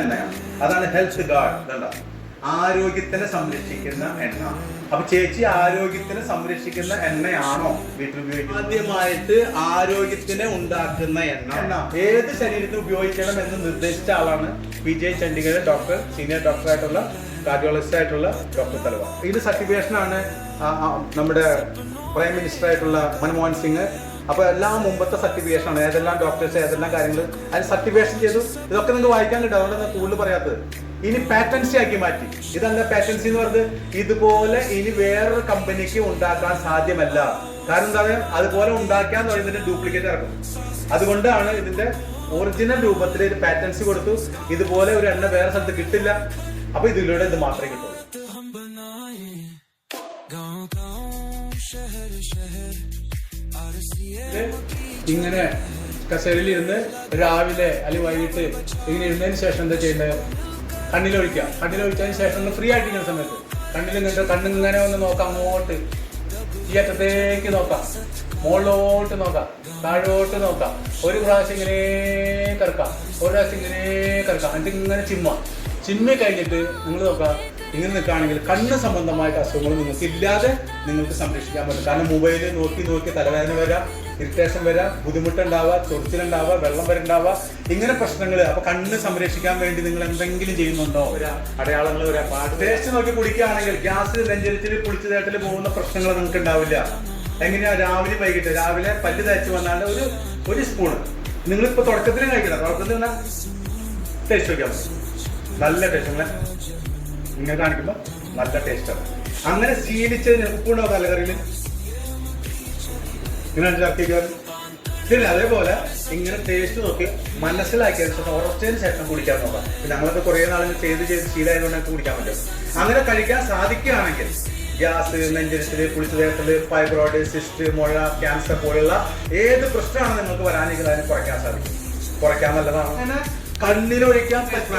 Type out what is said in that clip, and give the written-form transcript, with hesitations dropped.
എണ്ണയാണ്. അതാണ് health guard. ഇതണ്ട, ആരോഗ്യത്തിനെ സംരക്ഷിക്കുന്ന എണ്ണ. അപ്പൊ ചേച്ചി ആരോഗ്യത്തിനെ സംരക്ഷിക്കുന്ന എണ്ണയാണോ വീട്ടിൽ ഉപയോഗിക്കുന്നത്? ആദ്യമായിട്ട് ആരോഗ്യത്തിനെ ഉണ്ടാക്കുന്ന എണ്ണ ഏത് ശരീരത്തിന് ഉപയോഗിക്കണം എന്ന് നിർദ്ദേശിച്ച ആളാണ് Vijay Chandigarh doctor, senior doctor ആയിട്ടുള്ള കാർഡിയോളജിസ്റ്റ് ആയിട്ടുള്ള ഡോക്ടർ തലവ. ഇത് സർട്ടിഫിക്കേഷൻ ആണ് നമ്മുടെ പ്രൈം മിനിസ്റ്റർ ആയിട്ടുള്ള മൻമോഹൻ സിംഗ്. അപ്പൊ എല്ലാം മുമ്പത്തെ സർട്ടിഫിക്കേഷൻ ആണ്, ഏതെല്ലാം ഡോക്ടേഴ്സ് ഏതെല്ലാം കാര്യങ്ങൾ അതിന് സർട്ടിഫിക്കേഷൻ ചെയ്തു. ഇതൊക്കെ നിങ്ങൾക്ക് വായിക്കാൻ കിട്ടും, അതുകൊണ്ടാണ് കൂടുതൽ പറയാത്തത്. ഇനി പാറ്റൻസി ആക്കി മാറ്റി. ഇതല്ല പാറ്റൻസി എന്ന് പറഞ്ഞത് ഇതുപോലെ ഇനി വേറൊരു കമ്പനിക്ക് ഉണ്ടാക്കാൻ സാധ്യമല്ല. കാരണം എന്താ പറയുക, അതുപോലെ ഉണ്ടാക്കാന്ന് പറയുന്നതിന്റെ ഡ്യൂപ്ലിക്കേറ്റ് ഇറക്കും. അതുകൊണ്ടാണ് ഇതിന്റെ ഒറിജിനൽ രൂപത്തിൽ ഒരു പാറ്റൻസി കൊടുത്തു. ഇതുപോലെ ഒരു എണ്ണ വേറെ സ്ഥലത്ത് കിട്ടില്ല. അപ്പൊ ഇതിലൂടെ ഇത് മാത്രമേ കിട്ടുള്ളൂ. ഇങ്ങനെ കസേരയിൽ ഇരുന്ന് രാവിലെ അല്ലെങ്കിൽ വൈകിട്ട് ഇങ്ങനെ ഇരുന്നതിന് ശേഷം എന്താ ചെയ്യേണ്ടത്? കണ്ണിലൊഴിക്കുക. കണ്ണിലൊഴിച്ചതിന് ശേഷം ഫ്രീ ആയിട്ടിരിക്കുന്ന സമയത്ത് കണ്ണിങ്ങനെ ഒന്ന് നോക്കാം, അങ്ങോട്ട് ഈ അറ്റത്തേക്ക് നോക്കാം, മുകളിലോട്ട് നോക്കാം, താഴോട്ട് നോക്കാം. ഒരു പ്രാവശ്യം ഇങ്ങനെ കിടക്കാം, ഒരു പ്രാവശ്യം ഇങ്ങനെ കിടക്കാം. എന്നിട്ട് ഇങ്ങനെ ചിമ്മി കഴിഞ്ഞിട്ട് നിങ്ങൾ നോക്കാം. ഇങ്ങനെ നിൽക്കുകയാണെങ്കിൽ കണ്ണ് സംബന്ധമായിട്ട് അസുഖങ്ങൾ നിങ്ങൾക്ക് ഇല്ലാതെ നിങ്ങൾക്ക് സംരക്ഷിക്കാൻ പറ്റും. കാരണം മൊബൈലിൽ നോക്കി തലവേദന വരാം, ഇറിറ്റേഷൻ വരാം, ബുദ്ധിമുട്ടുണ്ടാവുക, ചൊറിച്ചിലുണ്ടാവുക, വെള്ളം വരണ്ടാവുക, ഇങ്ങനെ പ്രശ്നങ്ങൾ. അപ്പൊ കണ്ണ് സംരക്ഷിക്കാൻ വേണ്ടി നിങ്ങൾ എന്തെങ്കിലും ചെയ്യുന്നുണ്ടോ? അടയാളങ്ങൾ വരാം. ടേസ്റ്റ് നോക്കി കുടിക്കുകയാണെങ്കിൽ ഗ്യാസ്, നെഞ്ചരിച്ചിൽ, പുളിച്ചതേട്ടിൽ പോകുന്ന പ്രശ്നങ്ങൾ നിങ്ങൾക്ക് ഉണ്ടാവില്ല. എങ്ങനെയാ? രാവിലെ വൈകിട്ട്, രാവിലെ പല്ല് തേച്ച് വന്നാൽ ഒരു സ്പൂണ് നിങ്ങളിപ്പോ തുടക്കത്തിൽ കഴിക്കണം. തുടക്കത്തിൽ ടേസ്റ്റ് നോക്കിയാൽ മതി. നല്ല ടേസ്റ്റ്. ഇങ്ങനെ കാണിക്കുമ്പോൾ നല്ല ടേസ്റ്റാണ്. അങ്ങനെ ശീലിച്ചതിന് ഉപ്പുണ്ടാവും തലകറിയിൽ ഇങ്ങനെ ചാക്കിക്കാൻ. പിന്നെ അതേപോലെ ഇങ്ങനെ ടേസ്റ്റ് നോക്കി മനസ്സിലാക്കിയതിന് ശേഷം ഉറച്ചതിന് ശേഷം കുടിക്കാൻ നോക്കാം. ഞങ്ങളൊക്കെ കുറെ നാളുകൾ ചെയ്ത് ശീലമായതുകൊണ്ട് നമുക്ക് കുടിക്കാൻ പറ്റും. അങ്ങനെ കഴിക്കാൻ സാധിക്കുകയാണെങ്കിൽ ഗ്യാസ്, നെഞ്ചരിച്ചില്, പുളിച്ചുതേട്ടല്, ഫൈബ്രോയിഡ്, സിസ്റ്റ്, മുഴ, ക്യാൻസർ പോലുള്ള ഏത് പ്രശ്നമാണ് നിങ്ങൾക്ക് വരാനിരിക്കുന്നത് അതിന് കുറയ്ക്കാൻ സാധിക്കും. കുറയ്ക്കാൻ നല്ലതാണ്. അങ്ങനെ കണ്ണിലൊഴിക്കാൻ പറ്റുന്ന